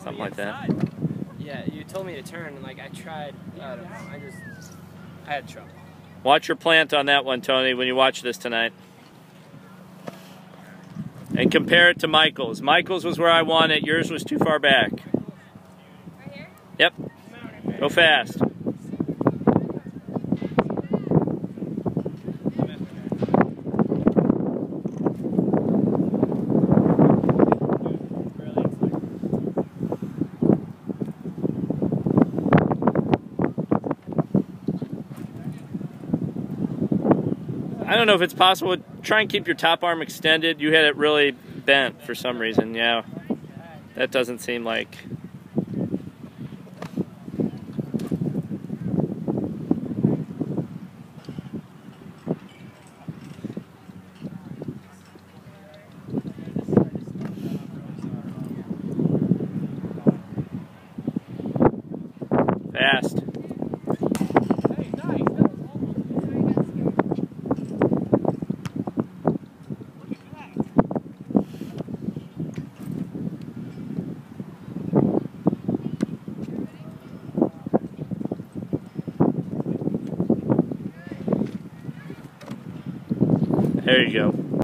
something like that. Yeah, you told me to turn, and like I tried. I don't know. I had trouble. Watch your plant on that one, Tony, when you watch this tonight. And compare it to Michael's. Michael's was where I want it. Yours was too far back. Right here? Yep. Go fast. I don't know if it's possible. Try and keep your top arm extended. You had it really bent for some reason. Yeah, that doesn't seem like. Fast. There you go.